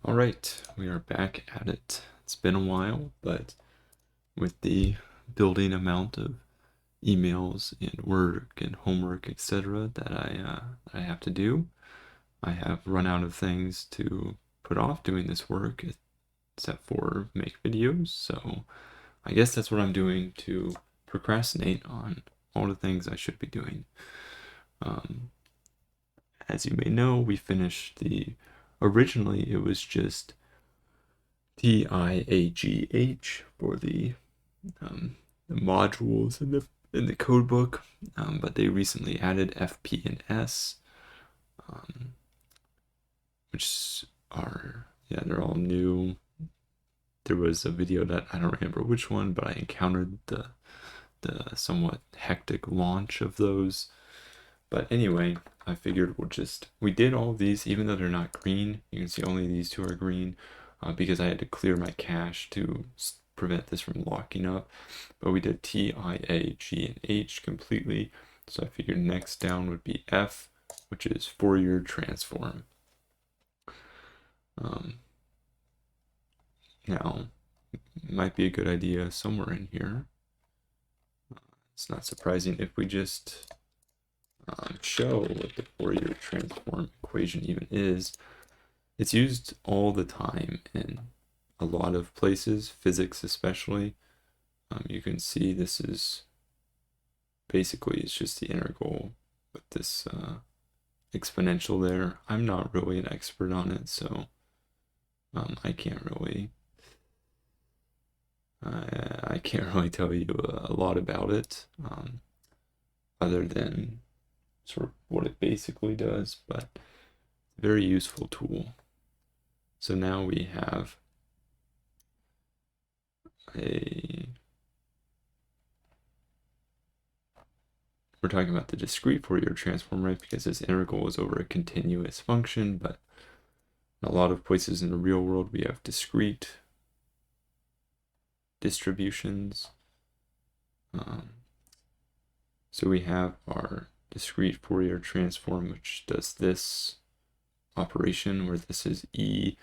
All right, we are back at it. It's been a while, but with the building amount of emails and work and homework, etc., that I have to do, I have run out of things to put off doing this work, except for make videos. So I guess that's what I'm doing to procrastinate on all the things I should be doing. As you may know, we finished originally it was just TIAGH for the modules in the codebook, but they recently added FP and S, which are they're all new. There was a video that I don't remember which one, but I encountered the somewhat hectic launch of those. But anyway, I figured we did all of these, even though they're not green. You can see only these two are green, because I had to clear my cache to prevent this from locking up. But we did T, I, A, G, and H completely. So I figured next down would be F, which is Fourier transform. Now, it might be a good idea somewhere in here. It's not surprising if we just show what the Fourier transform equation even is. It's used all the time in a lot of places, physics especially. You can see this is basically it's just the integral with this exponential there. I'm not really an expert on it, so I can't really tell you a lot about it, other than sort of what it basically does, but very useful tool. So now we have we're talking about the discrete Fourier transform, right? Because this integral is over a continuous function, but in a lot of places in the real world, we have discrete distributions. So we have our discrete Fourier transform, which does this operation where this is e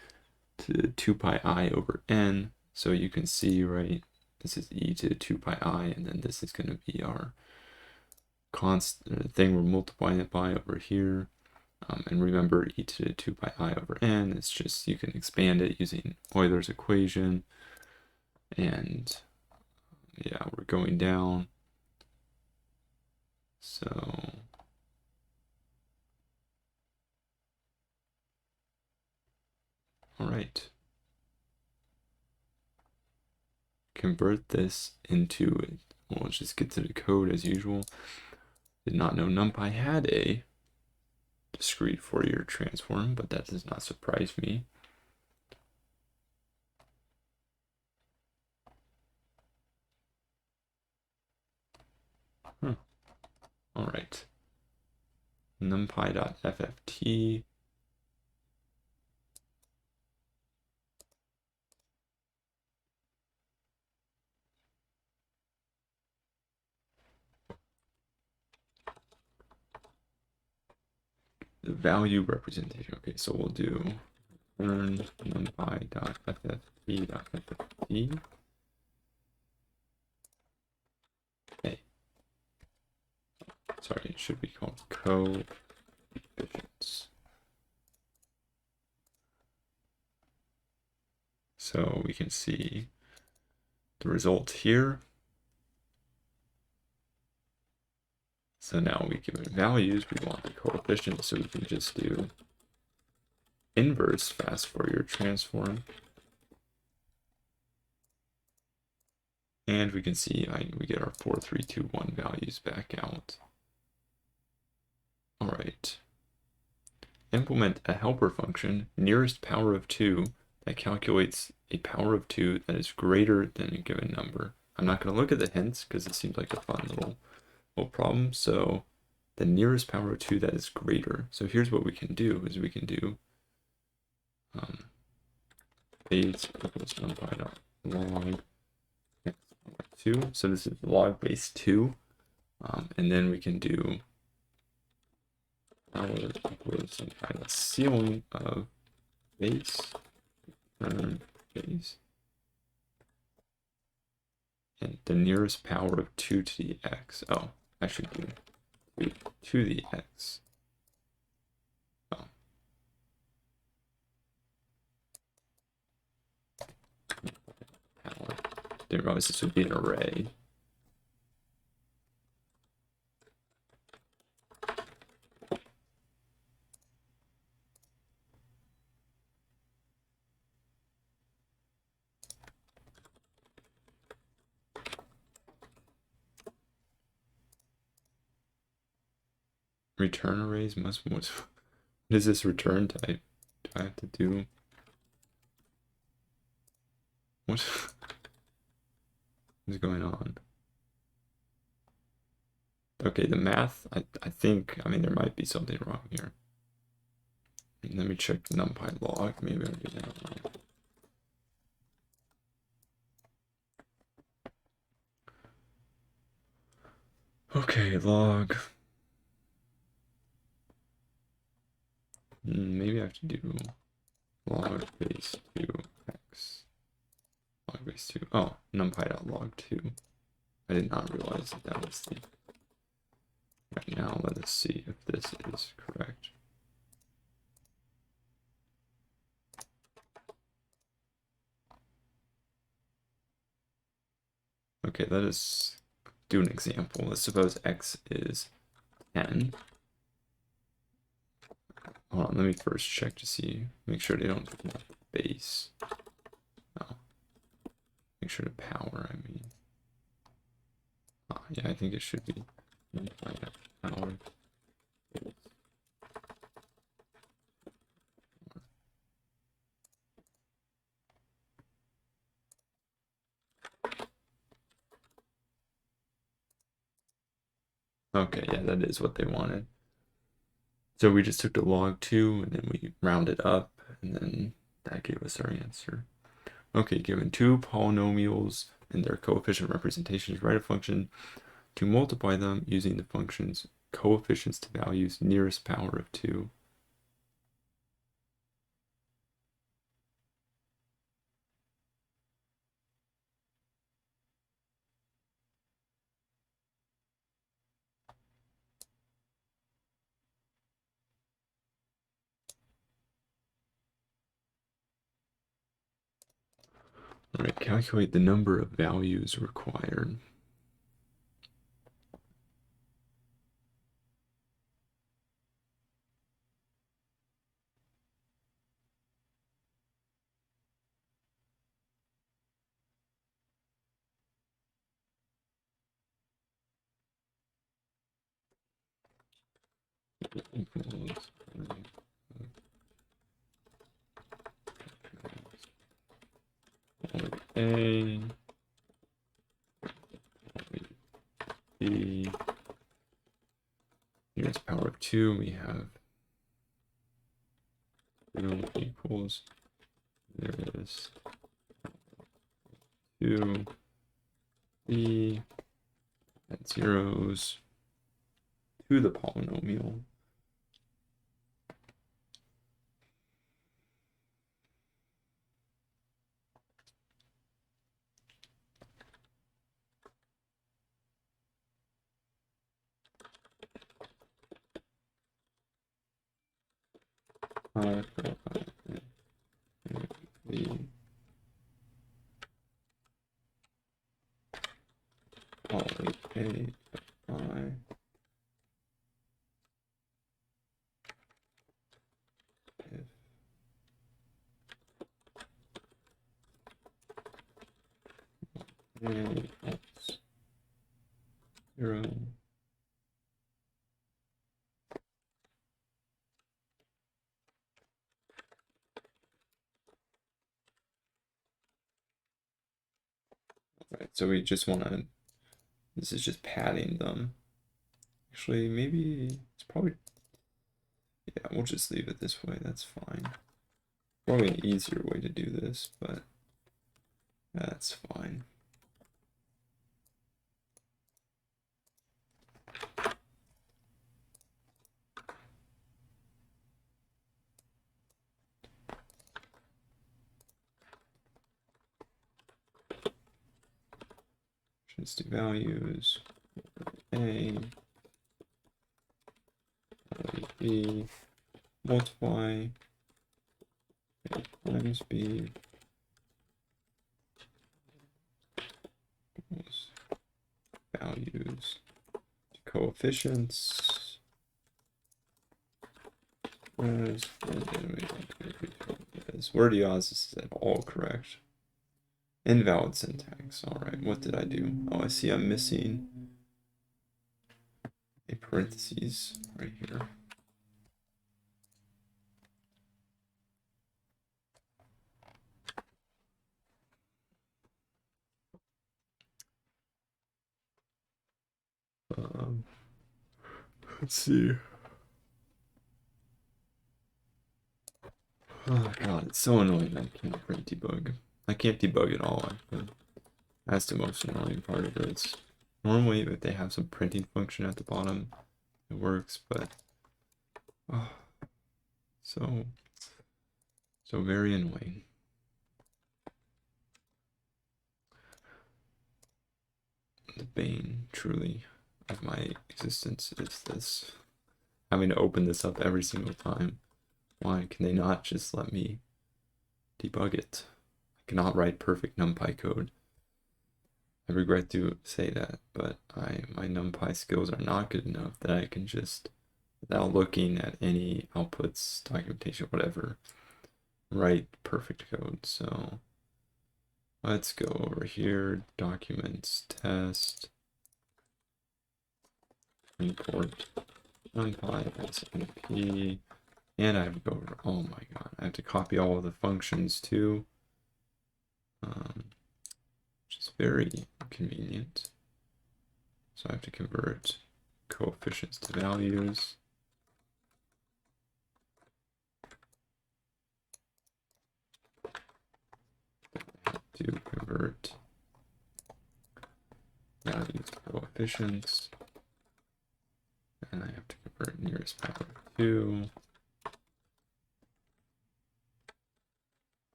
to the 2 pi I over n. So you can see, right, this is e to the 2 pi I, and then this is going to be our constant thing we're multiplying it by over here. And remember, e to the 2 pi I over n, it's just, you can expand it using Euler's equation. And yeah, we're going down. So all right. Convert this into it. Well, let's just get to the code as usual. Did not know NumPy had a discrete Fourier transform, but that does not surprise me. All right. NumPy.fft. The value representation. Okay, so we'll do learn numpy.fft.fft. Okay. Sorry, it should be called coefficients. So we can see the result here. So now we give it values, we want the coefficient, so we can just do inverse fast Fourier transform. And we can see we get our 4, 3, 2, 1 values back out. All right. Implement a helper function, nearest power of 2, that calculates a power of 2 that is greater than a given number. I'm not going to look at the hints because it seems like a fun little problem. So the nearest power of 2 that is greater. So here's what we can do is we can do base equals numpy.log x 2. So this is log base 2. And then we can do power equals some kind of ceiling of base return base. And the nearest power of 2 to the x. Oh, I should do 2 to the x. Oh. Power. Didn't realize this would be an array. Return arrays must. What is this return type? Do I have to do? What is going on? Okay, the math, I think, I mean, there might be something wrong here. Let me check NumPy log. Maybe I'll do that wrong. Okay, log. Maybe I have to do log base 2x. Log base 2. Oh, numpy.log 2. I did not realize that that was the. Right now, let us see if this is correct. Okay, let us do an example. Let's suppose x is 10. Hold on, let me first check to see, make sure they don't want the base. Oh. Make sure the power, I mean. Oh, yeah, I think it should be power. Okay, yeah, that is what they wanted. So we just took the log 2 and then we rounded up and then that gave us our answer. Okay, given two polynomials and their coefficient representations, write a function to multiply them using the function's coefficients to values nearest power of 2. All right, calculate the number of values required. Equals A, B, nearest power of 2, we have 2 equals nearest 2, B, add zeros to the polynomial. The poly A I if A x 0. Right, so we just want to, this is just padding them. Actually, maybe it's probably, yeah, we'll just leave it this way, that's fine. Probably an easier way to do this, but that's fine. coefficients to values, A, B, multiply A times B equals values to coefficients. Word yaws is at all correct. Invalid syntax. Alright, what did I do? Oh, I see I'm missing a parentheses right here. Let's see. Oh god, it's so annoying I can't print debug. I can't debug at all. That's the most annoying part of it. Normally, if they have some printing function at the bottom, it works, but oh, so very annoying. The bane, truly, of my existence is this. Having to open this up every single time. Why can they not just let me debug it? I cannot write perfect NumPy code. I regret to say that, but my NumPy skills are not good enough that I can just, without looking at any outputs, documentation, whatever, write perfect code. So let's go over here, documents, test, import NumPy SMP, and I have to go over, oh my god, I have to copy all of the functions too, which is very inconvenient. So I have to convert coefficients to values. I have to convert values to coefficients. And I have to convert nearest power 2.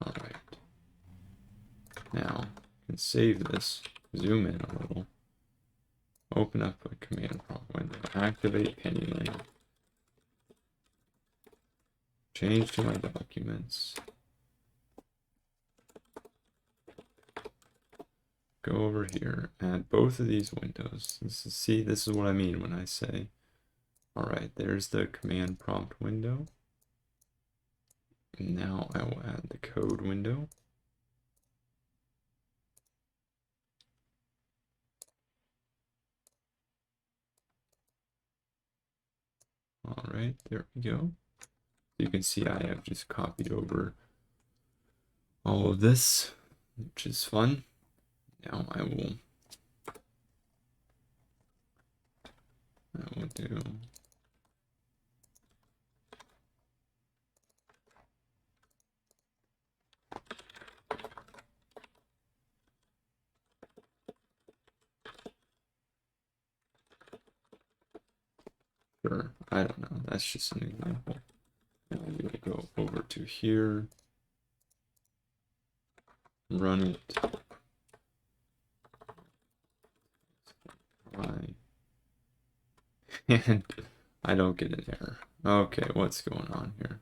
All right. Now, I can save this, zoom in a little, open up a command prompt window, activate penny lane, change to my documents, go over here, add both of these windows. See, this is what I mean when I say, all right, there's the command prompt window. And now I will add the code window. All right, there we go. You can see I have just copied over all of this, which is fun. Now I will do sure, I don't know, that's just an example. Now I'm going to go over to here, run it, and I don't get an error. Okay, what's going on here?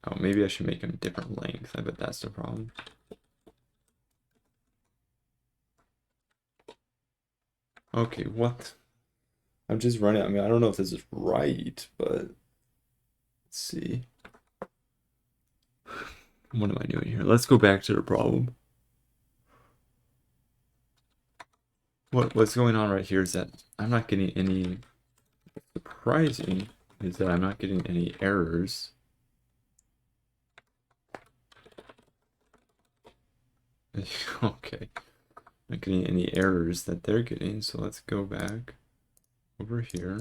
Oh, maybe I should make them a different length. I bet that's the problem. Okay, what? I'm just running. I mean, I don't know if this is right, but let's see. What am I doing here? Let's go back to the problem. What's going on right here is that I'm not getting any, surprising is that I'm not getting any errors. Okay, not getting any errors that they're getting, so let's go back over here.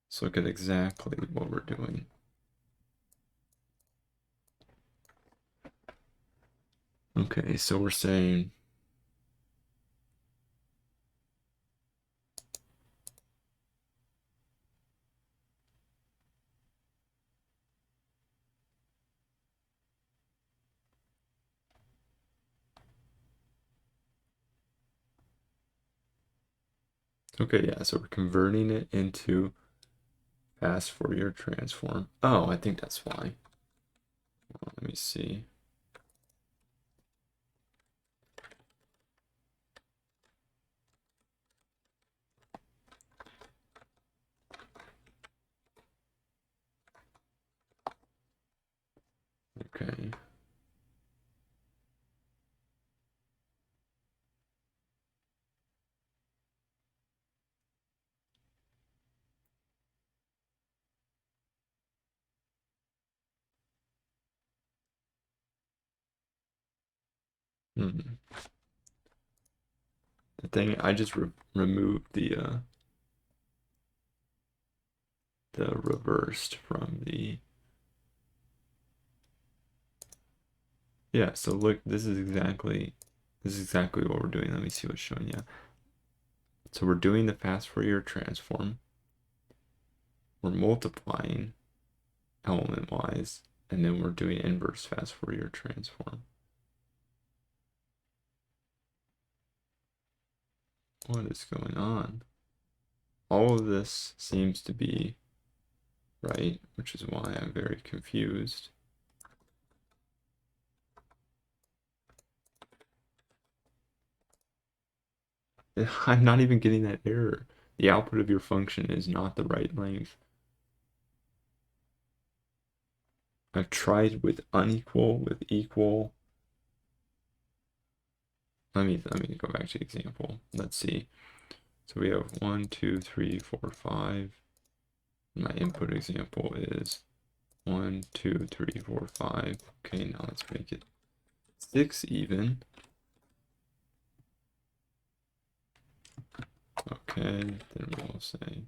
Let's look at exactly what we're doing. Okay, so we're saying Okay, yeah, so we're converting it into fast Fourier transform. Oh, I think that's why. Well, let me see. Okay. Hmm. The thing I just removed the reversed from the. Yeah, so look, this is exactly what we're doing. Let me see what's showing. Yeah. So we're doing the fast Fourier transform. We're multiplying element wise, and then we're doing inverse fast Fourier transform. What is going on? All of this seems to be right, which is why I'm very confused. I'm not even getting that error. The output of your function is not the right length. I've tried with unequal, with equal. Let me go back to the example. Let's see. So we have 1, 2, 3, 4, 5. My input example is 1, 2, 3, 4, 5. Okay, now let's make it 6 even. Okay, then we'll say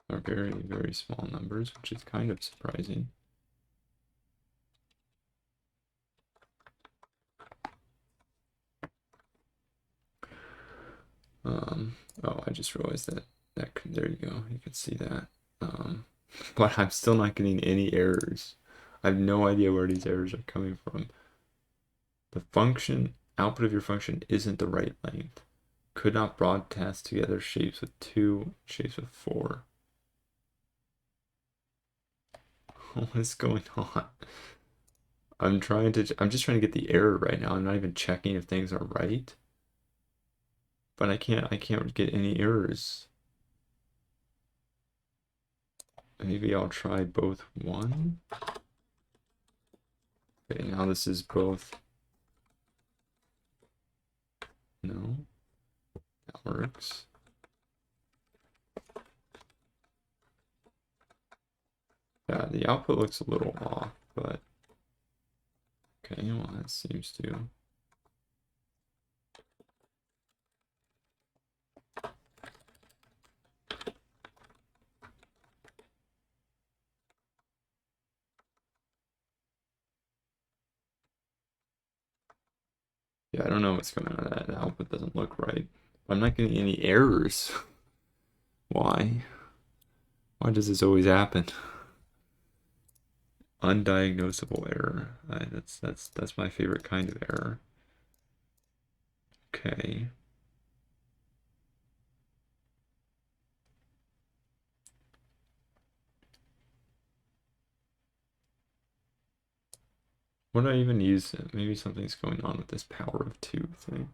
are very, very small numbers, which is kind of surprising. Oh, I just realized that there you go. You can see that. But I'm still not getting any errors. I have no idea where these errors are coming from. The function output of your function isn't the right length. Could not broadcast together shapes with 2, shapes with 4. What is going on? I'm just trying to get the error right now. I'm not even checking if things are right. But I can't get any errors. Maybe I'll try both 1. Okay, now this is both. No, that works. Yeah, the output looks a little off, but okay, well, that seems to. Yeah, I don't know what's going on. That output doesn't look right. I'm not getting any errors. Why? Why does this always happen? Undiagnosable error. That's my favorite kind of error. Okay. What do I even use? Maybe something's going on with this power of 2 thing.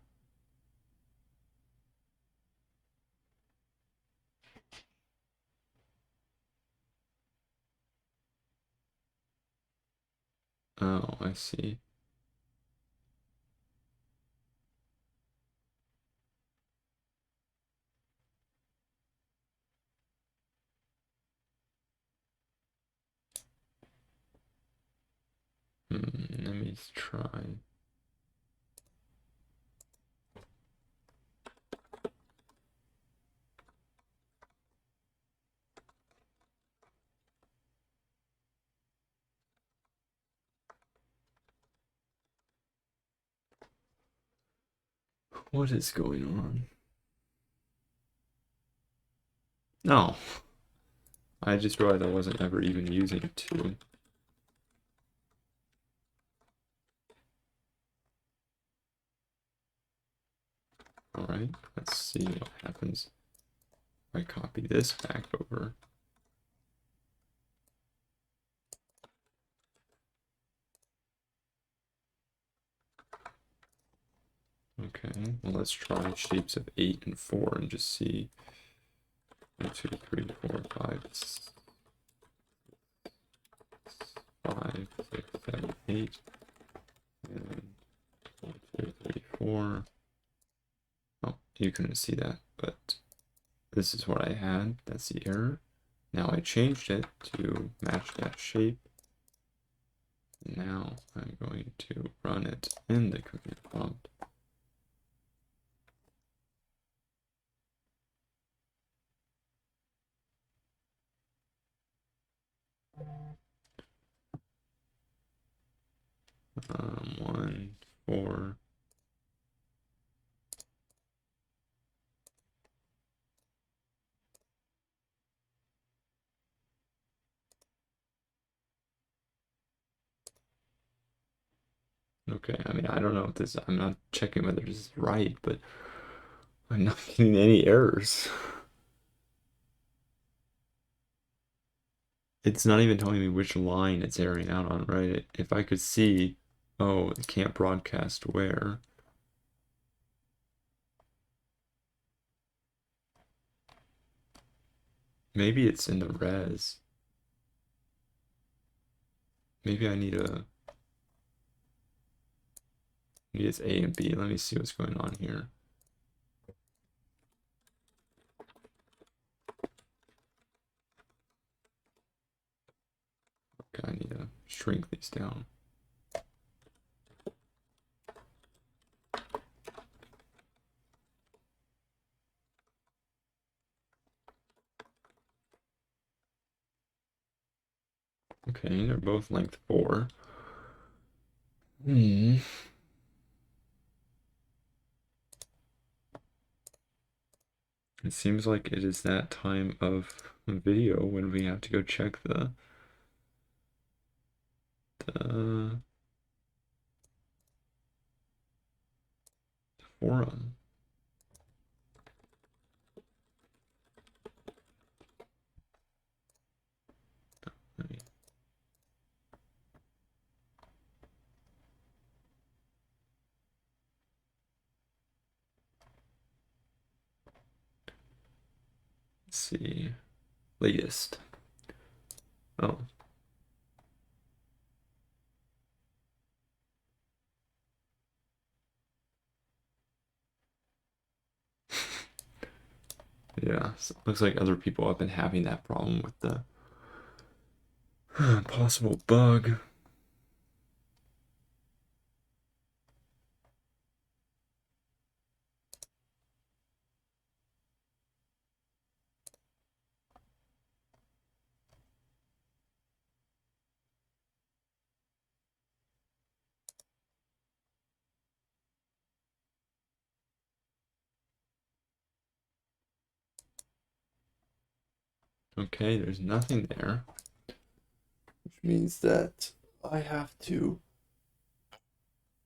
Oh, I see. Let me try. What is going on? No. I just realized I wasn't ever even using 2. Alright, let's see what happens if I copy this back over. Okay, well let's try shapes of 8 and 4 and just see. 1, 2, 3, 4, 5, 5, 6, 7, 8, and 1, 2, 3, 4. Oh, you couldn't see that, but this is what I had. That's the error. Now I changed it to match that shape. Now I'm going to run it in the command prompt. One, 4. Okay, I mean, I don't know if this, I'm not checking whether this is right, but I'm not getting any errors. It's not even telling me which line it's airing out on, right? If I could see, oh, it can't broadcast where. Maybe it's in the res. Maybe I need maybe it's A and B. Let me see what's going on here. Okay, I need to shrink these down. Okay, they're both length 4. It seems like it is that time of video when we have to go check the forum. Let me see. Latest. Oh. Yeah, so looks like other people have been having that problem with the possible bug. Okay, there's nothing there, which means that I have to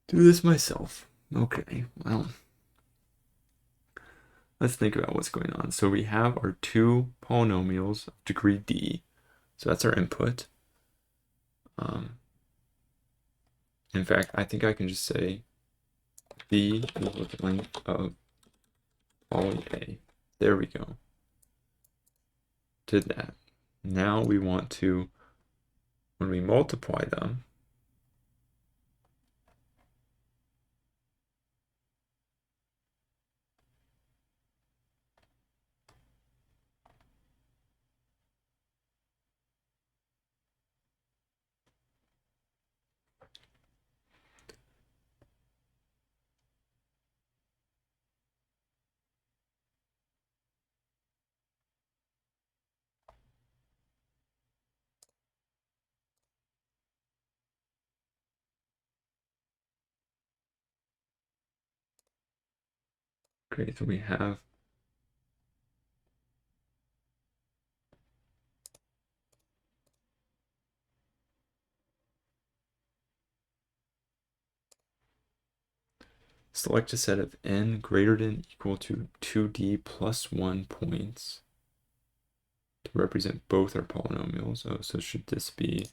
do this myself. Okay, well, let's think about what's going on. So we have our 2 polynomials of degree d. So that's our input. In fact, I think I can just say b equals the length of poly a. There we go. Did that. Now we want to, when we multiply them, great, so we have Select a set of n greater than equal to 2d plus 1 points to represent both our polynomials. Oh, so should this be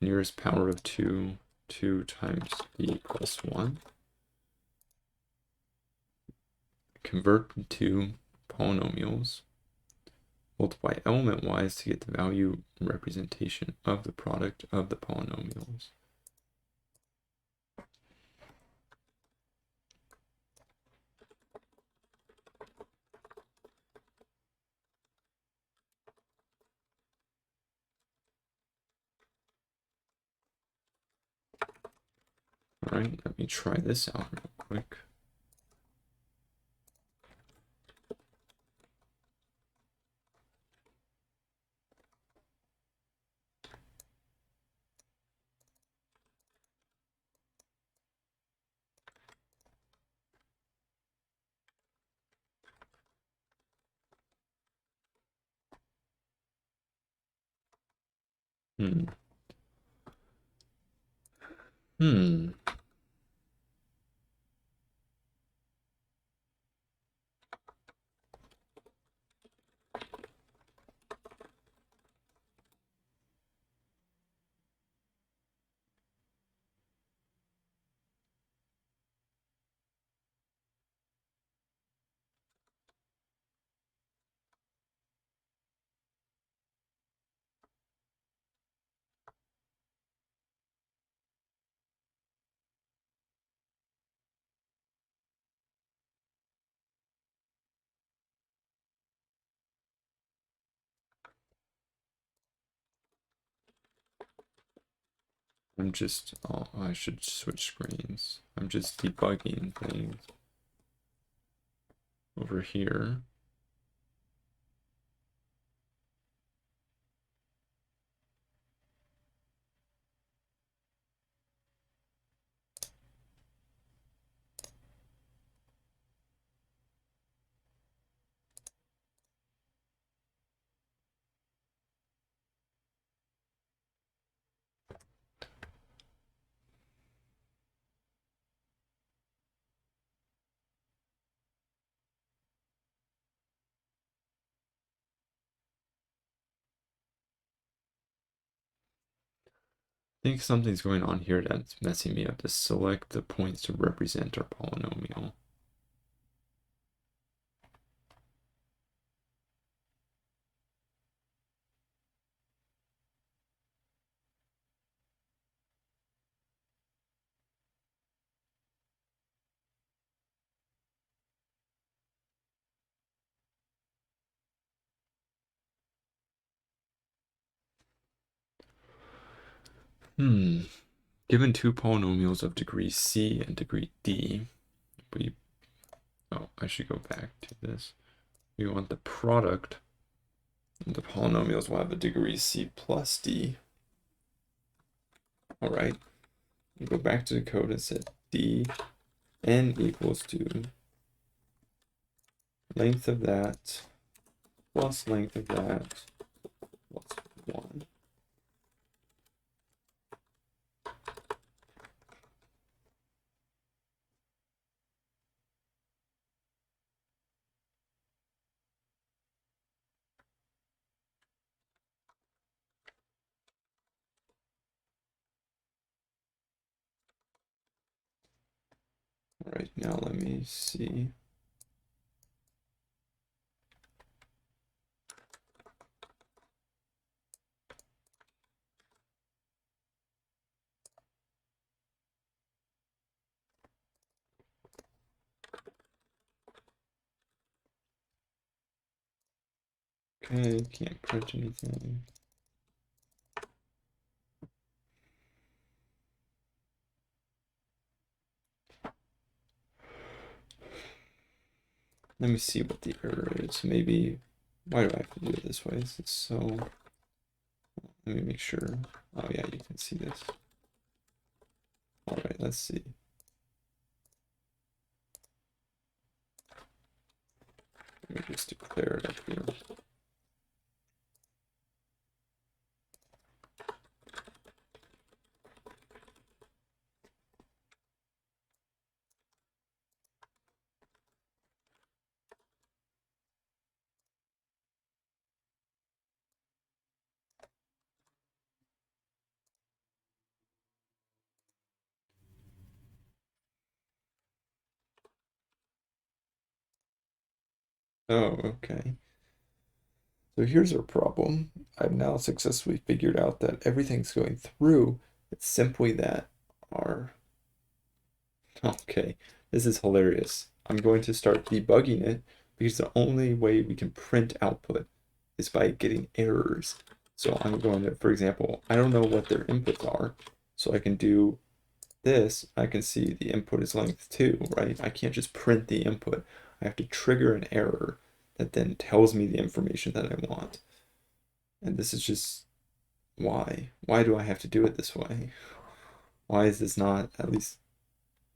nearest power of 2, 2 times d plus 1? Convert to polynomials. Multiply element-wise to get the value representation of the product of the polynomials. All right, let me try this out real quick. Hmm. I'm just, oh, I should switch screens. I'm just debugging things over here. I think something's going on here that's messing me up. To select the points to represent our polynomial. Given two polynomials of degree c and degree d, I should go back to this. We want the product of the polynomials will have a degree c plus d. All right, we go back to the code and set d n equals to length of that plus length of that plus 1. All right, now let me see. Okay, can't print anything. Let me see what the error is. Maybe, why do I have to do it this way? It's so, let me make sure. Oh yeah, you can see this. All right, let's see. Let me just declare it up here. Oh, okay. So here's our problem. I've now successfully figured out that everything's going through. It's simply that our... Okay, this is hilarious. I'm going to start debugging it because the only way we can print output is by getting errors. So I'm going to, for example, I don't know what their inputs are, so I can do this. I can see the input is length 2, right? I can't just print the input. I have to trigger an error that then tells me the information that I want. And this is just why? Why do I have to do it this way? Why is this not at least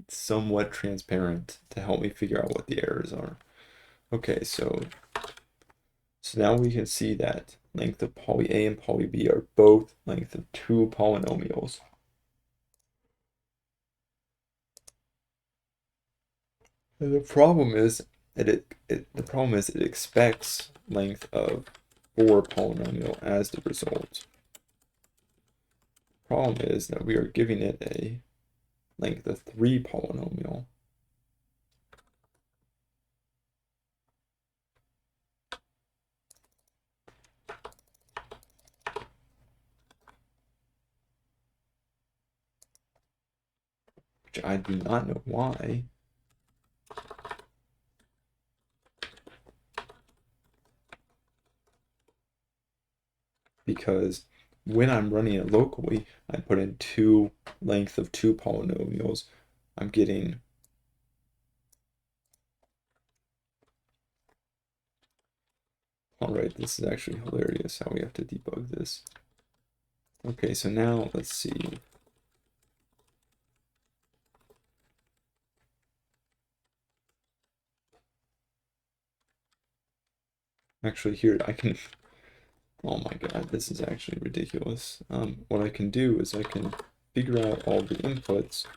somewhat transparent to help me figure out what the errors are? Okay, so now we can see that length of poly A and poly B are both length of two polynomials. And the problem is that it expects length of 4 polynomial as the result. Problem is that we are giving it a length of 3 polynomial. Which I do not know why. Because when I'm running it locally, I put in length of 2 polynomials. I'm getting alright, this is actually hilarious how we have to debug this. Okay, so now let's see. Actually, here I can. Oh my god, this is actually ridiculous. What I can do is I can figure out all the inputs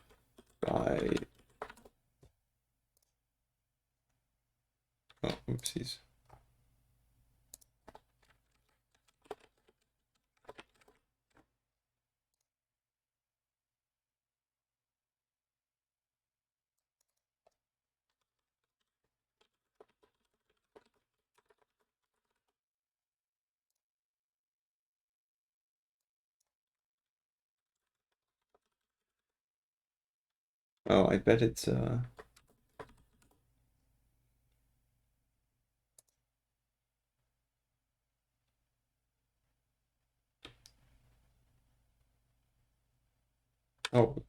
by. Oh, oopsies. Oh, I bet it's Oh,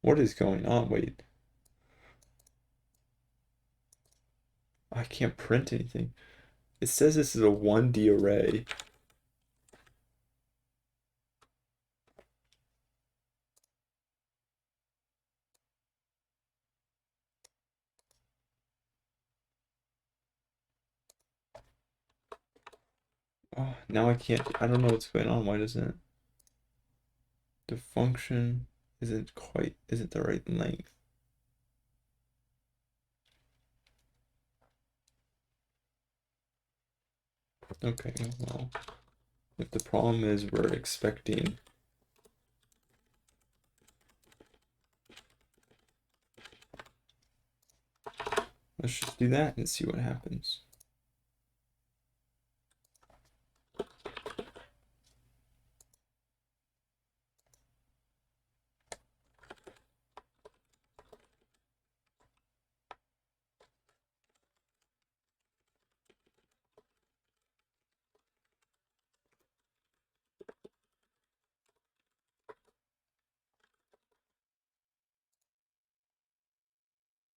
what is going on? Wait, I can't print anything. It says this is a 1D array. Oh, now I can't. I don't know what's going on. Why doesn't the function isn't the right length? Okay, well, if the problem is we're expecting. Let's just do that and see what happens.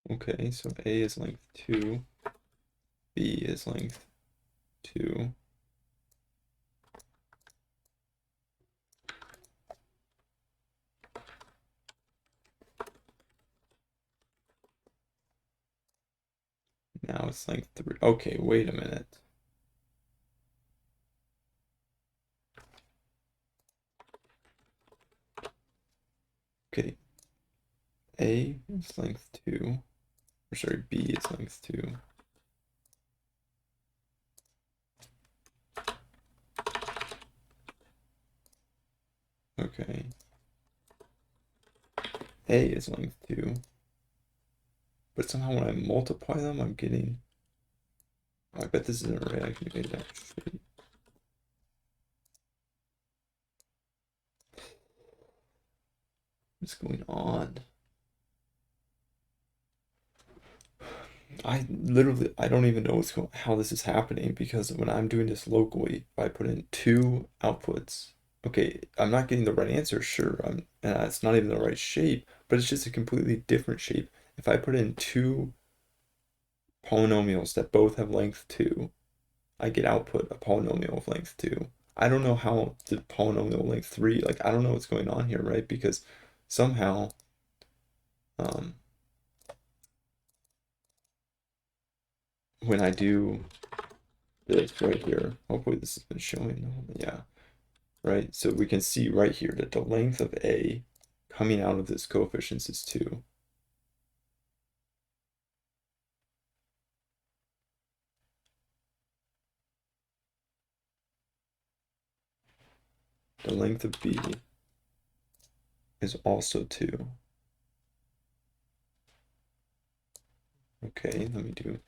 Okay, so A is length 2, B is length 2. Now it's length 3. Okay, wait a minute. Okay, A is length 2. Or sorry, B is length 2. Okay. A is length 2. But somehow when I multiply them, I'm getting... Oh, I bet this is an array. I can make that straight. What's going on? I don't even know how this is happening, because when I'm doing this locally, if I put in 2 outputs, okay, I'm not getting the right answer, sure, and it's not even the right shape, but it's just a completely different shape. If I put in 2 polynomials that both have length 2, I get output a polynomial of length 2. I don't know how the polynomial length 3, like, I don't know what's going on here, right? Because somehow, when I do this right here, hopefully this has been showing, yeah, right? So we can see right here that the length of A coming out of this coefficient is 2. The length of B is also 2. Okay, let me do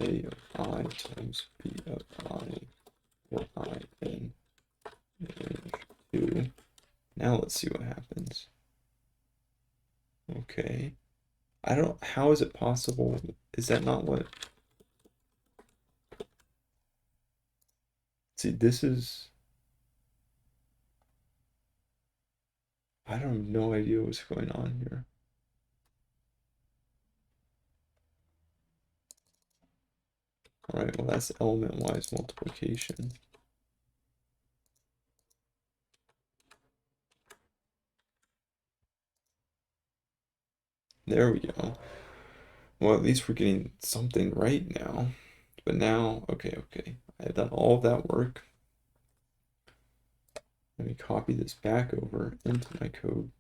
A of I times B of I, or I in range 2. Now let's see what happens. Okay. How is it possible? Is that not what? See, this is, I don't have no idea what's going on here. All right, well, that's element-wise multiplication. There we go. Well, at least we're getting something right now. But now, okay. I have done all of that work. Let me copy this back over into my code.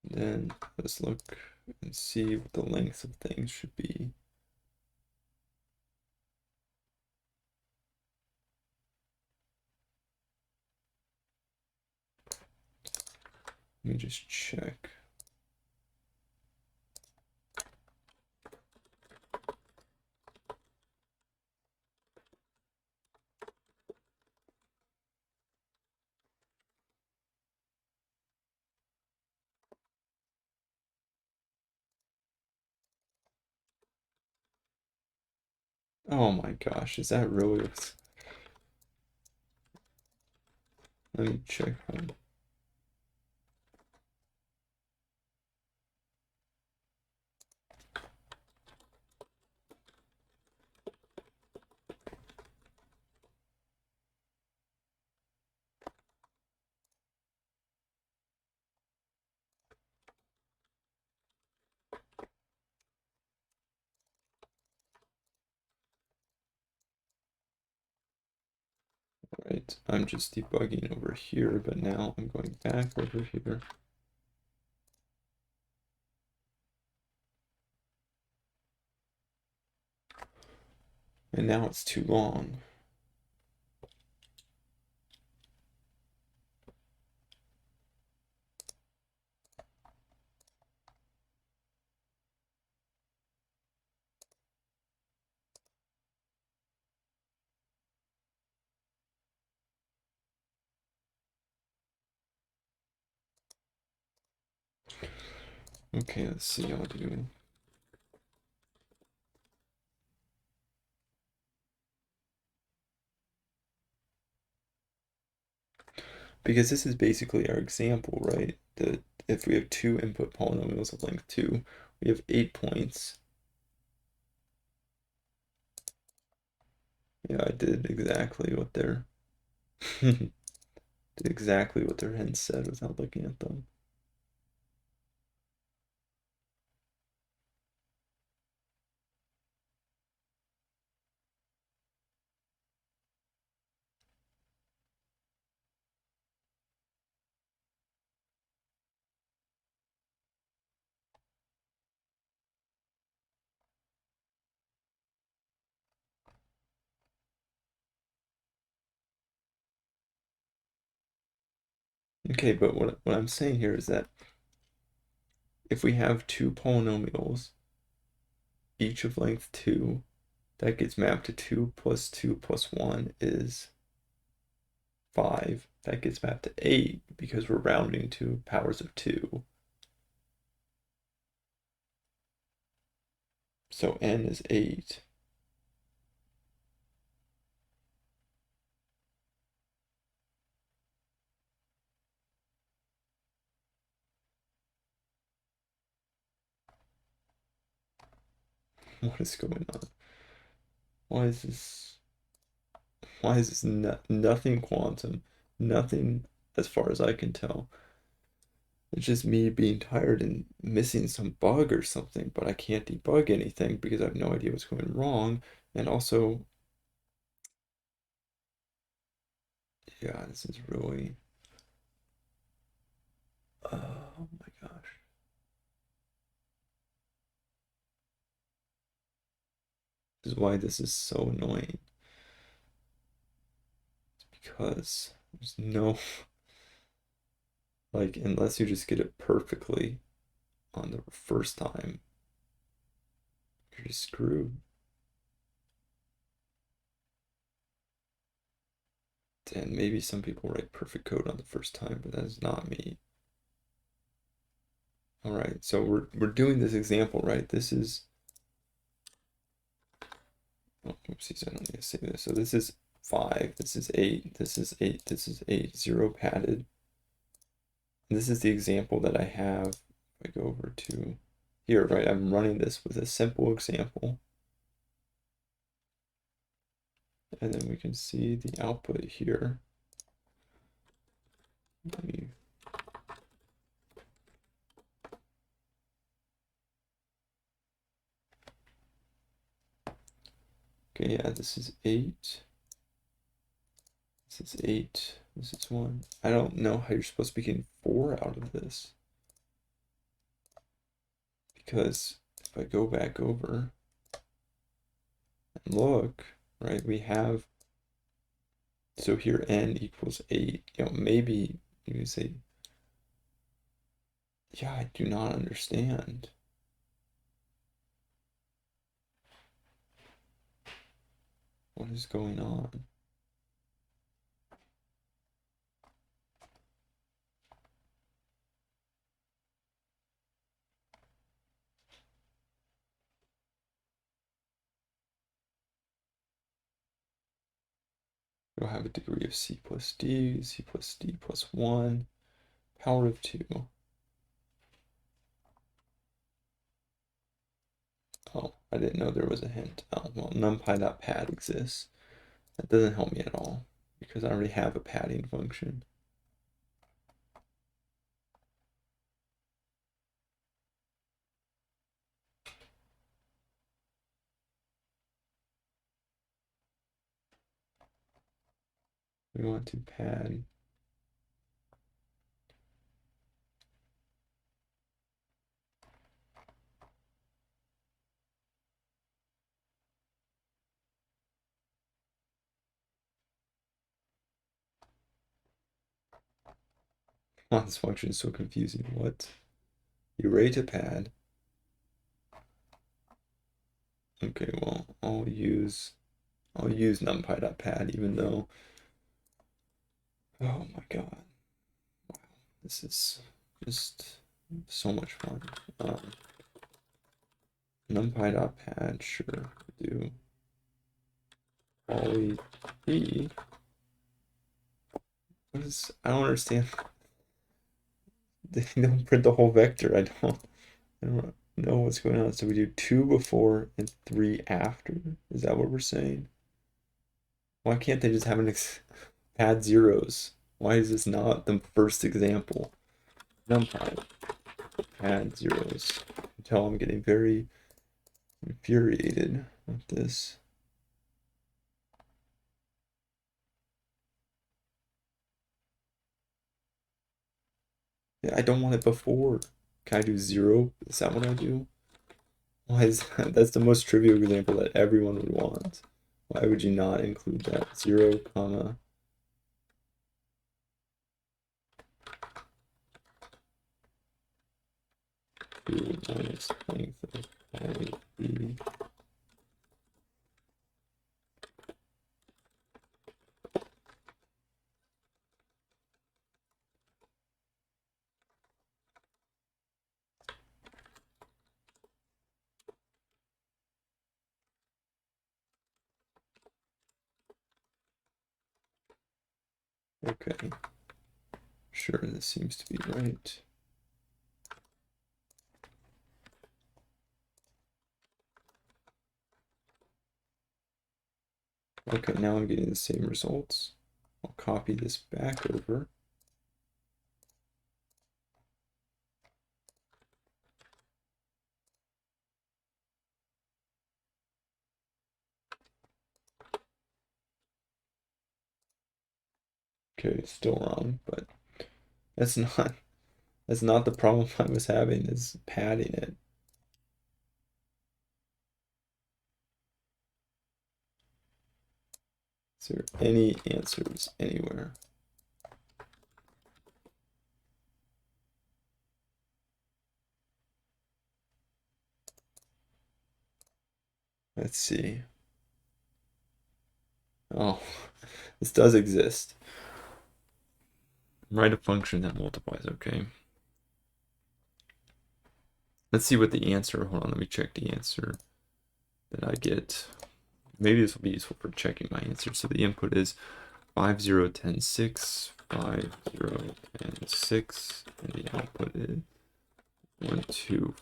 Then let's look and see what the length of things should be. Let me just check. Oh my gosh, is that really what's... Let me check. Right, I'm just debugging over here, but now I'm going back over here. And now it's too long. Okay, let's see how to do. Because this is basically our example, right? That if we have 2 input polynomials of length 2, we have 8 points. Yeah, I did exactly what their did exactly what their hints said without looking at them. Okay, but what I'm saying here is that if we have two polynomials, each of length 2, that gets mapped to 2 plus 1 is 5. That gets mapped to 8 because we're rounding to powers of 2. So n is 8. What is going on? Why is this nothing quantum? Nothing as far as I can tell. It's just me being tired and missing some bug or something, but I can't debug anything because I have no idea what's going wrong. And also, yeah, this is really, oh my gosh. This is why this is so annoying. It's because there's no, like, unless you just get it perfectly on the first time, you're just screwed. And maybe some people write perfect code on the first time, but that is not me. All right, so we're doing this example, right? This is, oh, oopsies, I don't need to say this. So this is 5, this is 8, this is 8, this is 8, 0 padded. And this is the example that I have. If I go over to here, right? I'm running this with a simple example. And then we can see the output here. Okay, yeah, this is 8. This is 8. This is 1. I don't know how you're supposed to be getting 4 out of this. Because if I go back over and look, right, we have, so here n equals 8. You know, maybe you can say, yeah, I do not understand. What is going on? We'll have a degree of c plus d plus 1, power of 2. Oh, I didn't know there was a hint. Oh, well, numpy.pad exists. That doesn't help me at all because I already have a padding function. We want to pad oh, this function is so confusing. What? You rate a pad. Okay, well, I'll use numpy.pad even though, oh my god. Wow, this is just so much fun. Numpy.pad, sure, do poly p. What is, I don't understand. They don't print the whole vector. I don't know what's going on. So we do 2 before and 3 after. Is that what we're saying? Why can't they just have an pad zeros? Why is this not the first example? NumPy pad zeros. Until I'm getting very infuriated with this. Yeah, I don't want it before. Can I do 0? Is that what I do? Why is that? That's the most trivial example that everyone would want. Why would you not include that? 0, comma. 2 minus length of poly B. Okay. Sure, this seems to be right. Okay, now I'm getting the same results. I'll copy this back over. Okay, it's still wrong, but that's not the problem I was having, is padding it. Is there any answers anywhere? Let's see. Oh, this does exist. Write a function that multiplies, okay. Let's see what the answer, hold on, let me check the answer that I get. Maybe this will be useful for checking my answer. So the input is 5, 0, 10, 6, 5, 0, 10, 6, and the output is 1, 2,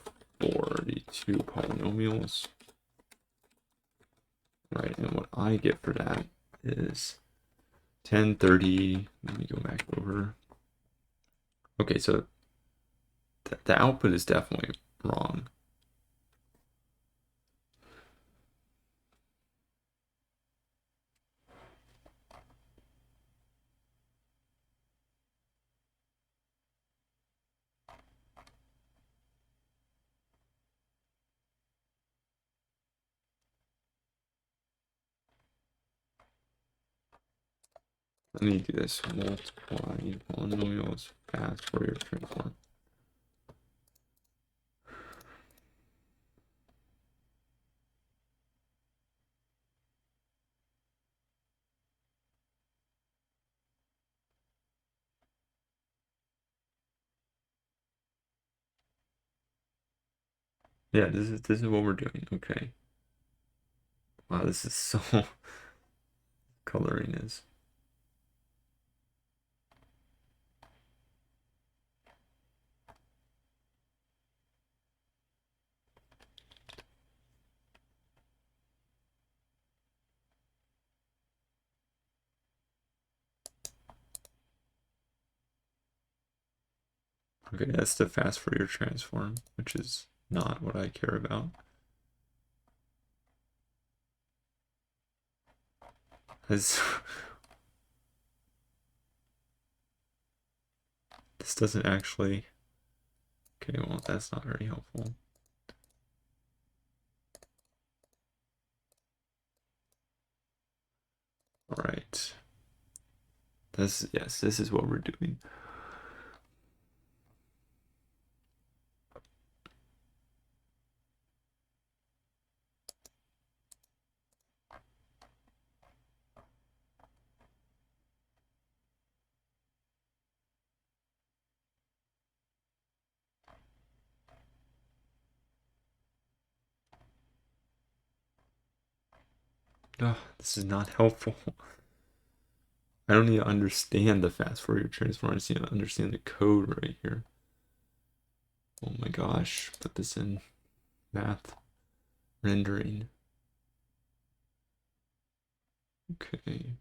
4, the two polynomials. Right, and what I get for that is 10, 30, let me go back over. Okay, so the output is definitely wrong. Let me do this. Multiply polynomials fast Fourier transform. Yeah, this is what we're doing. Okay. Wow, this is so coloring is. Okay, that's the fast Fourier transform, which is not what I care about. This doesn't actually. Okay, well, that's not very helpful. All right. Yes, this is what we're doing. Oh, this is not helpful. I don't need to understand the fast Fourier transform. I just need to understand the code right here. Oh my gosh, put this in math rendering. Okay.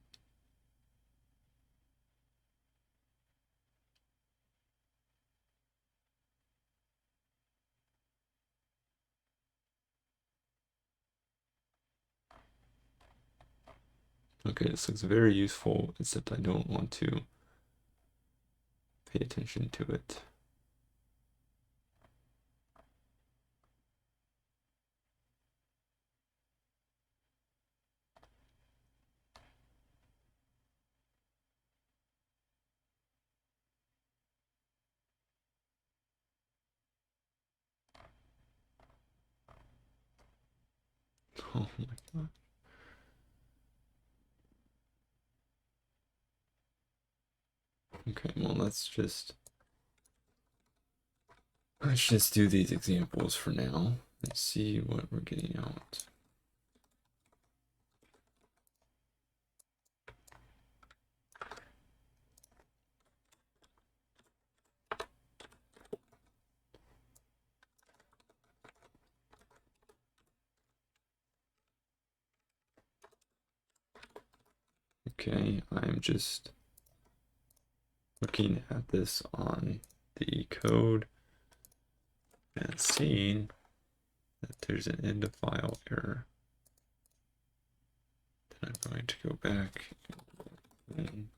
Okay, this looks very useful, except I don't want to pay attention to it. Oh my god. Okay, well let's just do these examples for now and see what we're getting out. Okay, I'm just looking at this on the code and seeing that there's an end of file error. Then I'm going to go back and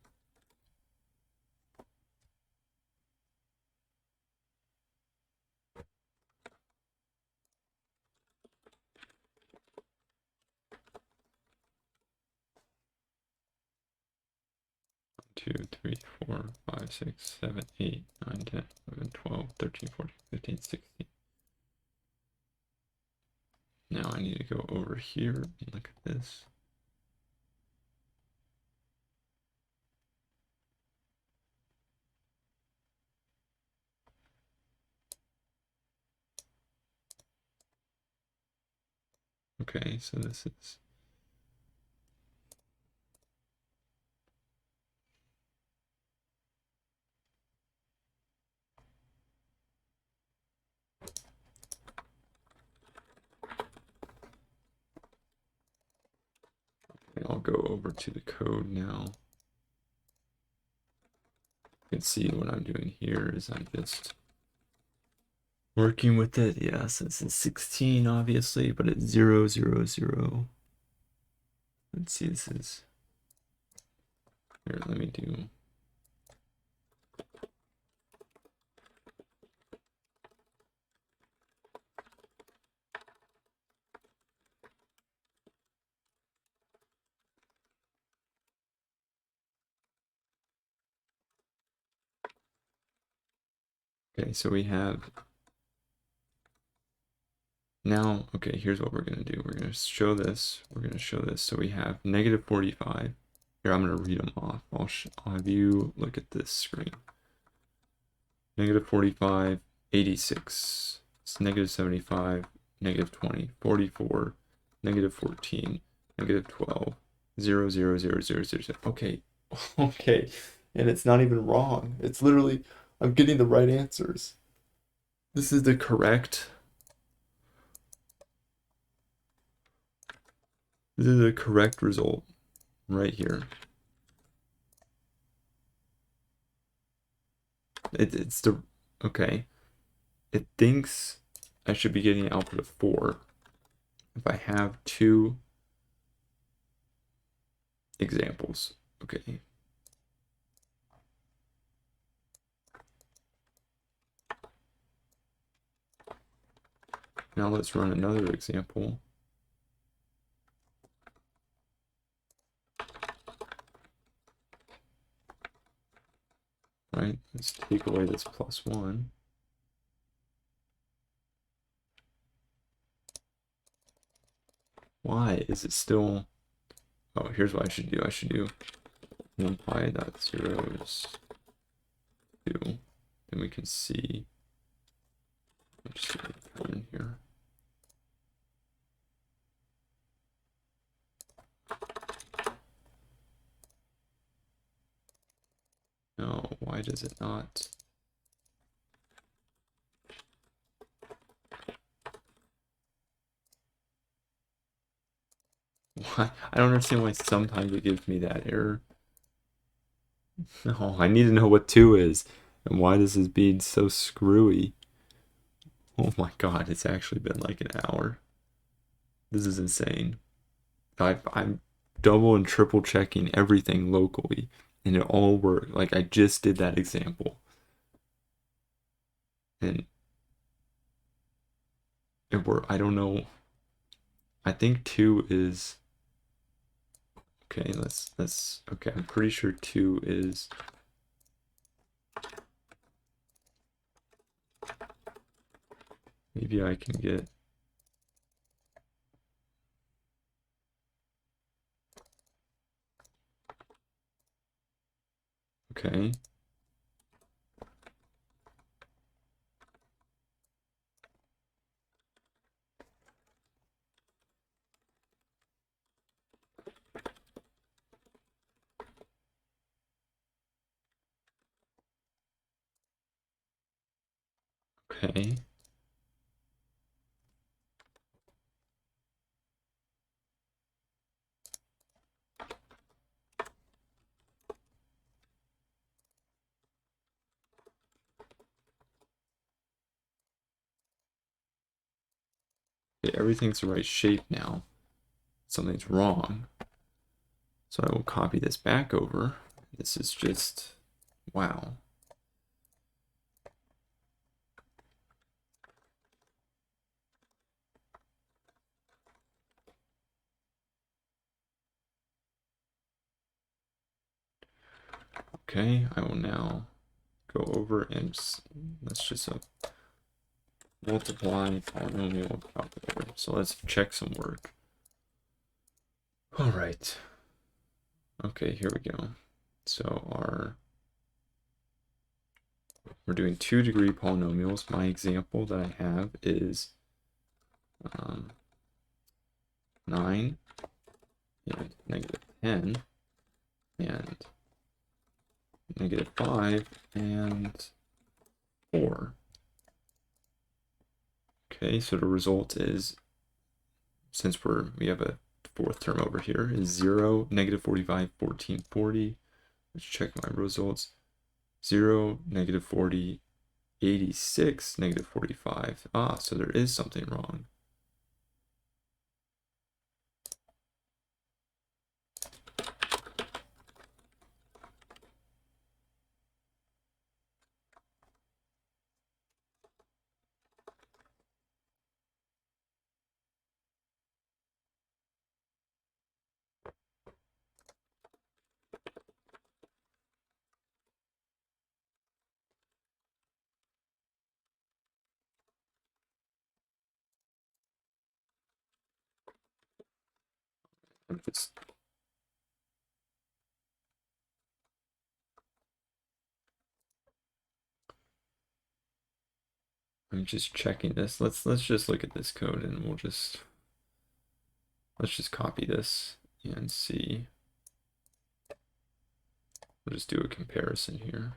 two, 3, 4, 5, 6, 7, 8, 9, 10, 11, 12, 13, 14, 15, 16. Now I need to go over here and look at this. Okay, so this is I'll go over to the code now. You can see what I'm doing here is I'm just working with it. Yeah, so this is 16 obviously, but it's 0, 0, 0. Let's see, this is here. Let me do okay, so we have now, okay, here's what we're going to do. We're going to show this. We're going to show this. So we have negative 45. Here, I'm going to read them off. I'll have you look at this screen. Negative 45, 86. It's negative 75, negative 20, 44, negative 14, negative 12, 0, 0, 0, 0, 0, 0. Okay, okay. And it's not even wrong. It's literally, I'm getting the right answers. This is the correct. This is the correct result right here. It's the, okay. It thinks I should be getting an output of 4 if I have 2 examples. Okay. Now let's run another example. Right, let's take away this +1. Why is it still? Oh, here's what I should do. I should do numpy.0 is 2. Then we can see. Let's see what in here. No, why does it not? Why? I don't understand why sometimes it gives me that error. No, I need to know what 2 is. And why does this bead so screwy? Oh my god, it's actually been like an hour. This is insane. I'm double and triple checking everything locally, and it all worked. Like, I just did that example. And it worked. I don't know. I think 2 is... Okay, let's... Okay, I'm pretty sure 2 is... Maybe I can get... Okay. Okay. Okay, everything's the right shape now. Something's wrong. So I will copy this back over. This is just, wow. Okay, I will now go over and let's just multiply polynomial calculator. So let's check some work. All right. Okay, here we go. So we're doing 2-degree polynomials. My example that I have is 9 and -10 and -5 and 4. Okay, so the result is, since we have a fourth term over here, is 0, -45, 14, 40. Let's check my results. 0, -40, 86, -45. Ah, so there is something wrong. If it's I'm just checking this. Let's just look at this code and let's just copy this and see. We'll just do a comparison here.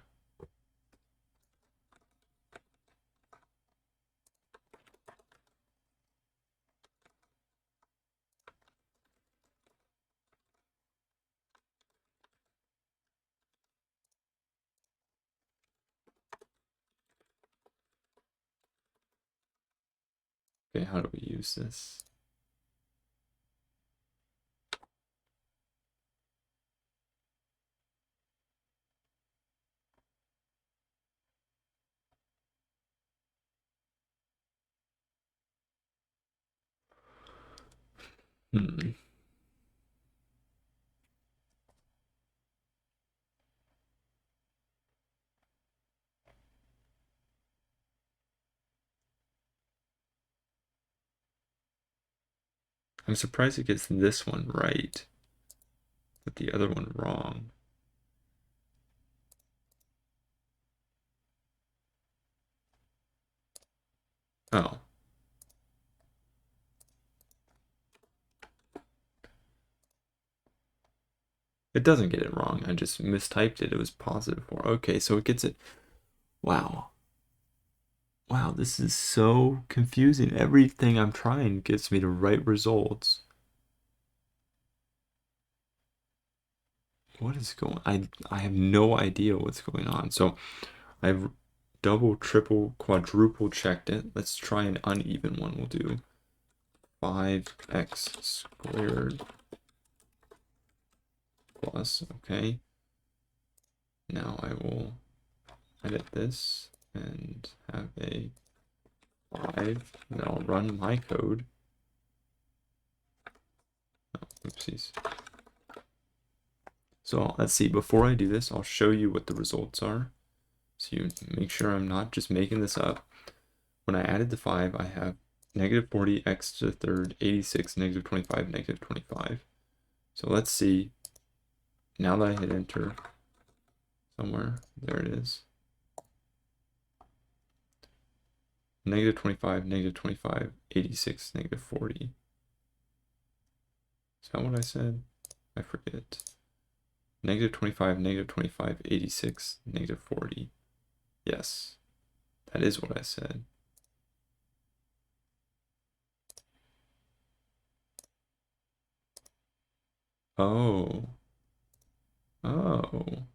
Okay, how do we use this? Hmm. I'm surprised it gets this one right, but the other one wrong. Oh. It doesn't get it wrong. I just mistyped it. It was +4. Okay, so it gets it. Wow. Wow, this is so confusing. Everything I'm trying gets me the right results. What is going on? I have no idea what's going on. So I've double, triple, quadruple checked it. Let's try an uneven one. We'll do 5x squared plus, okay. Now I will edit this and have a 5, and I'll run my code. Oh, oopsies. So let's see, before I do this, I'll show you what the results are. So you make sure I'm not just making this up. When I added the 5, I have -40 x to the third, 86, -25, -25. So let's see, now that I hit enter, somewhere. There it is. -25, -25, 86, -40. Is that what I said? I forget. -25, -25, 86, -40. Yes, that is what I said. Oh. Oh.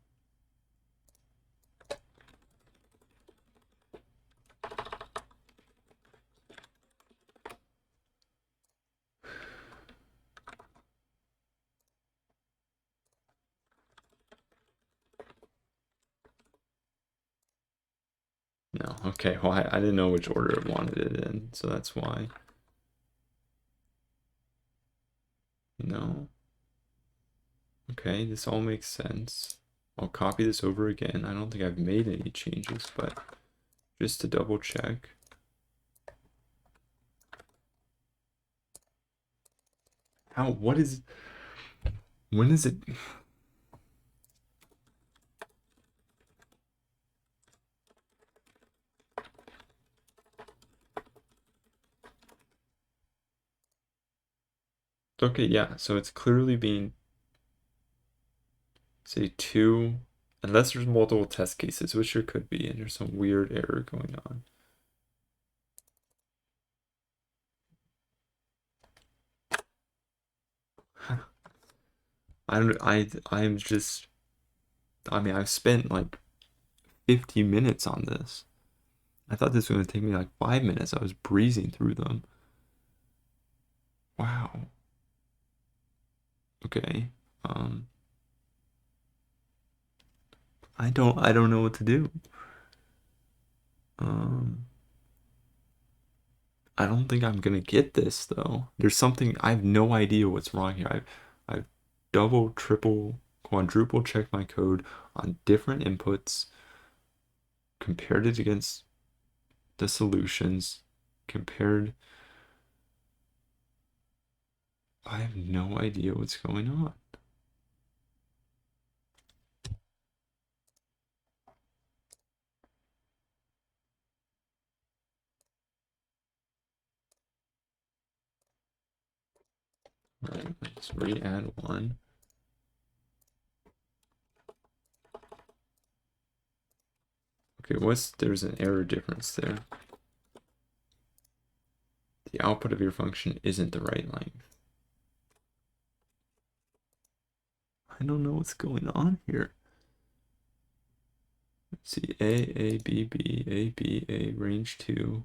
No, okay, well, I didn't know which order it wanted it in, so that's why. No. Okay, this all makes sense. I'll copy this over again. I don't think I've made any changes, but just to double check. How, what is, when is it? Okay, yeah, so it's clearly being, say, 2, unless there's multiple test cases, which there could be, and there's some weird error going on. I'm just, I mean, I've spent like 50 minutes on this. I thought this was going to take me like 5 minutes. I was breezing through them. Wow. Okay. I don't know what to do. I don't think I'm gonna get this though. There's something, I have no idea what's wrong here. I've double, triple, quadruple checked my code on different inputs, compared it against the solutions, compared. I have no idea what's going on. All right, let's re-add one. Okay, there's an error difference there. The output of your function isn't the right length. I don't know what's going on here. Let's see, A, B, B, A, B, A, range 2.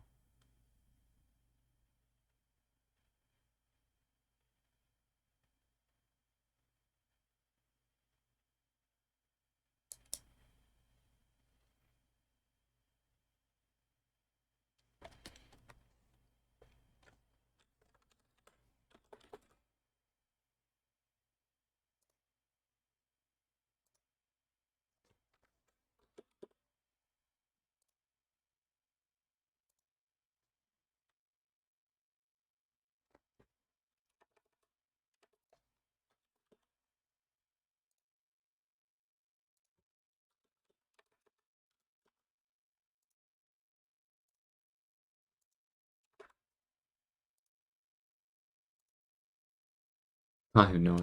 I have no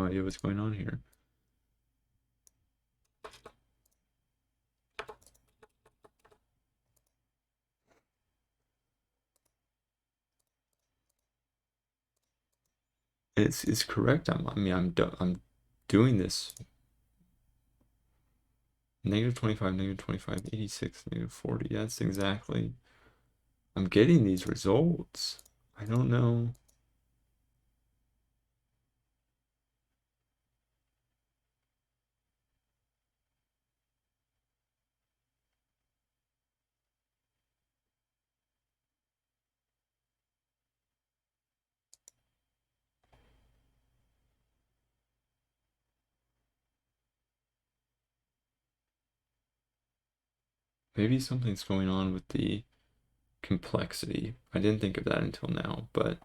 idea what's going on here. It's correct. I'm doing this. -25, -25, 86, -40. That's exactly. I'm getting these results. I don't know. Maybe something's going on with the complexity. I didn't think of that until now, but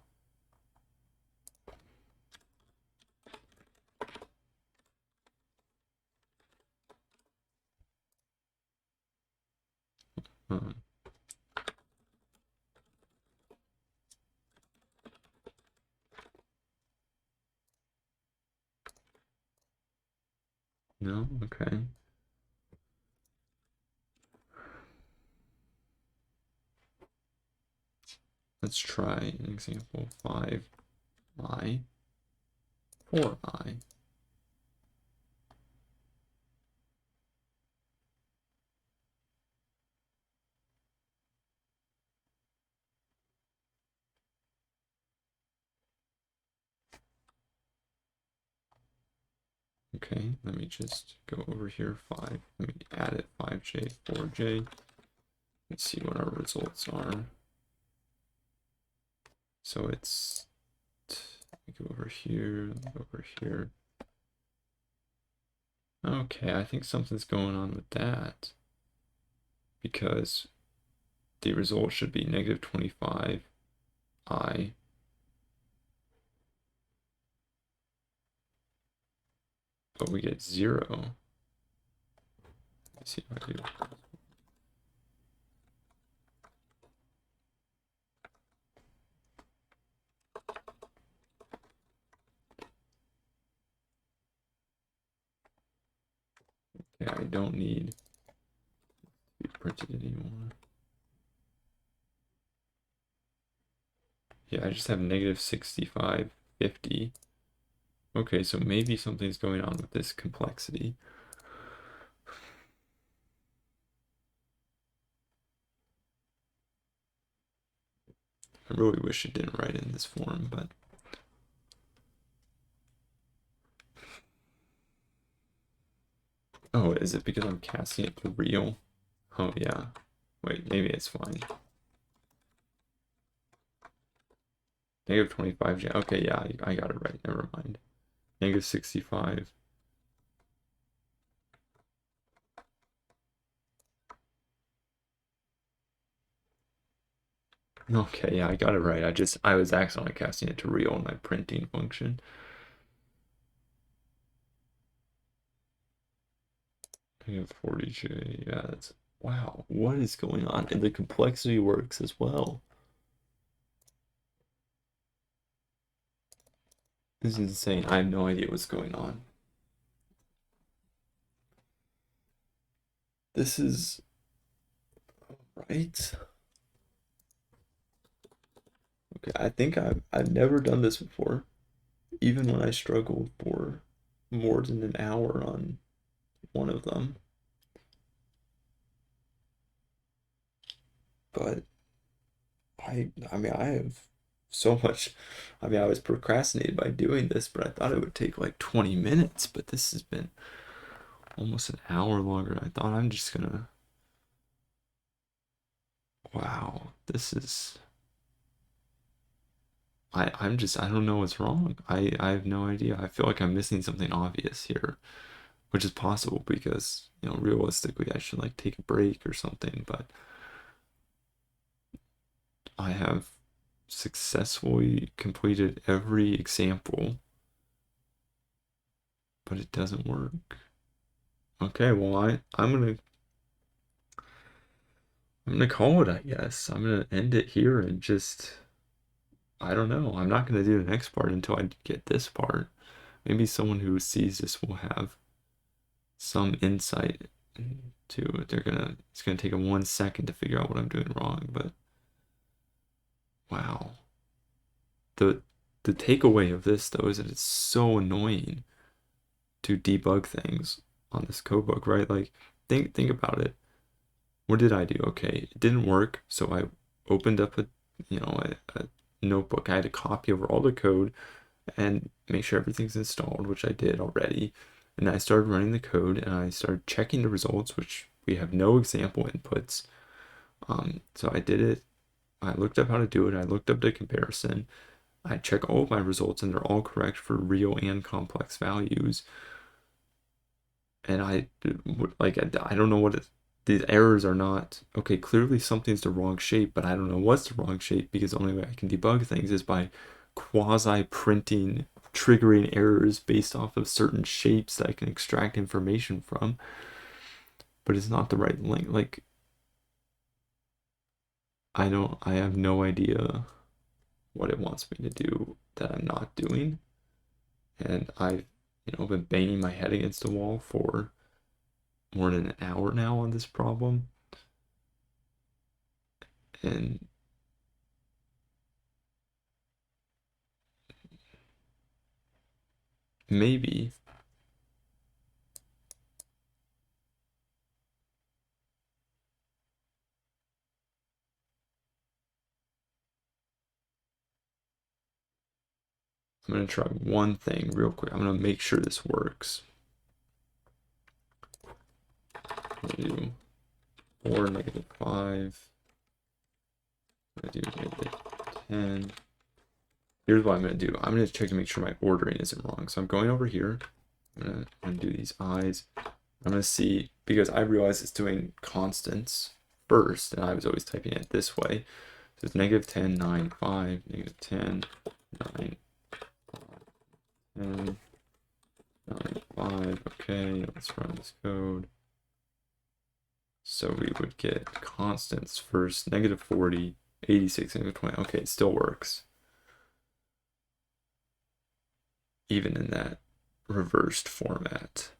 Um, no? Okay. Let's try an example. 5i, 4i. Okay, let me just go over here. 5. Let me add it. 5j, 4j. Let's see what our results are. So it's, go over here, over here. Okay, I think something's going on with that, because the result should be negative 25i, but we get 0. Let's see if I do. Yeah, I don't need to be printed anymore. Yeah, I just have negative 6550. Okay, so maybe something's going on with this complexity. I really wish it didn't write in this form, but oh, is it because I'm casting it to real? Oh yeah. Wait, maybe it's fine. Negative 25. Okay, yeah, I got it right. Never mind. Negative 65. Okay, yeah, I got it right. I was accidentally casting it to real in my printing function. Negative 40j. Yeah, that's, wow. What is going on? And the complexity works as well. This is insane. I have no idea what's going on. This is right. Okay, I think I've never done this before, even when I struggled for more than an hour on one of them. But I mean, I have so much. I mean, I was procrastinating by doing this, but I thought it would take like 20 minutes, but this has been almost an hour longer than I thought. I'm just gonna, wow, this is, I don't know what's wrong. I have no idea. I feel like I'm missing something obvious here, which is possible because, you know, realistically, I should like take a break or something, but I have successfully completed every example, but it doesn't work. Okay, well, I'm gonna call it, I guess. I'm gonna end it here and just, I don't know. I'm not gonna do the next part until I get this part. Maybe someone who sees this will have some insight to it. It's gonna take them 1 second to figure out what I'm doing wrong, but wow. The the takeaway of this though is that it's so annoying to debug things on this codebook, right? Like think about it. What did I do? Okay, it didn't work, so I opened up a notebook. I had to copy over all the code and make sure everything's installed, which I did already. And I started running the code and I started checking the results, which we have no example inputs. So I did it. I looked up how to do it. I looked up the comparison. I check all of my results and they're all correct for real and complex values. And I don't know what these errors are not, okay, clearly something's the wrong shape, but I don't know what's the wrong shape because the only way I can debug things is by quasi-printing, triggering errors based off of certain shapes that I can extract information from. But it's not the right link. Like, I have no idea what it wants me to do that I'm not doing. And I've, been banging my head against the wall for more than an hour now on this problem. And maybe I'm going to try one thing real quick. I'm going to make sure this works. I'm going to do 4, -5. I'm going to do -10. Here's what I'm going to do. I'm going to check to make sure my ordering isn't wrong. So I'm going over here. I'm going to do these eyes. I'm going to see, because I realize it's doing constants first, and I was always typing it this way. So it's -10, 9, 5, -10, 9, 10, 9, 5. Okay, let's run this code. So we would get constants first, -40, 86, -20. Okay, it still works. Even in that reversed format.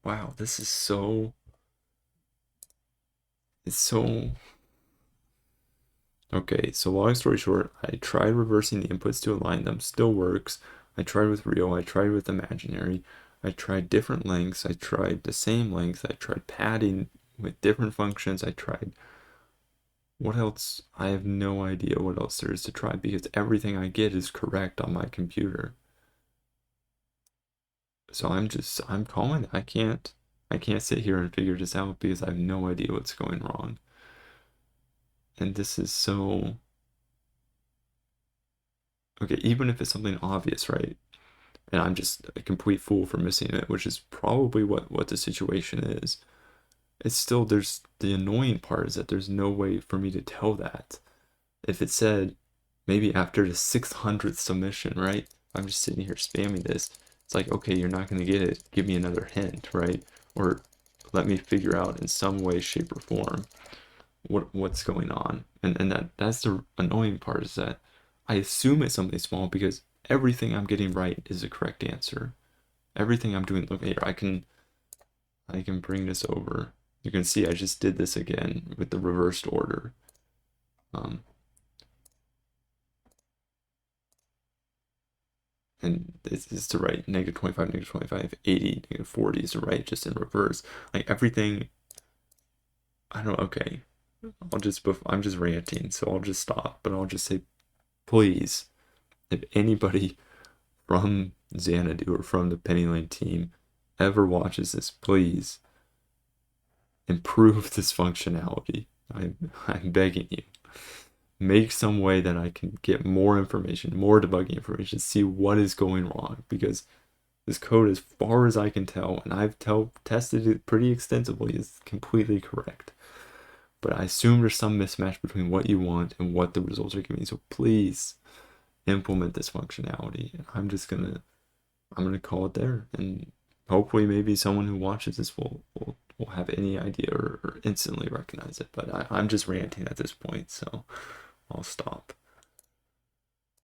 Wow, this is so... It's so... Okay, so long story short, I tried reversing the inputs to align them, still works. I tried with real, I tried with imaginary, I tried different lengths, I tried the same length, I tried padding with different functions, I tried... What else? I have no idea what else there is to try because everything I get is correct on my computer. So I'm calling. I can't sit here and figure this out because I have no idea what's going wrong. And this is so... Okay, even if it's something obvious, right? And I'm just a complete fool for missing it, which is probably what the situation is. It's still, there's the annoying part is that there's no way for me to tell that. If it said, maybe after the 600th submission, right? I'm just sitting here spamming this. It's like, okay, you're not going to get it. Give me another hint, right? Or let me figure out in some way, shape, or form what's going on. And that's the annoying part is that I assume it's something small because everything I'm getting right is the correct answer. Everything I'm doing, look here, I can bring this over. You can see I just did this again with the reversed order. And it's to write -25, -25, 80, -40 is to write just in reverse. Like everything, I don't know, okay. I'm just ranting, so I'll just stop, but I'll just say, please, if anybody from Xanadu or from the Penny Lane team ever watches this, please improve this functionality. I'm begging you. Make some way that I can get more information, more debugging information, see what is going wrong, because this code, as far as I can tell, and I've tested it pretty extensively, is completely correct. But I assume there's some mismatch between what you want and what the results are giving. So please implement this functionality. And I'm gonna call it there. And hopefully maybe someone who watches this will have any idea or instantly recognize it. But I'm just ranting at this point, so I'll stop.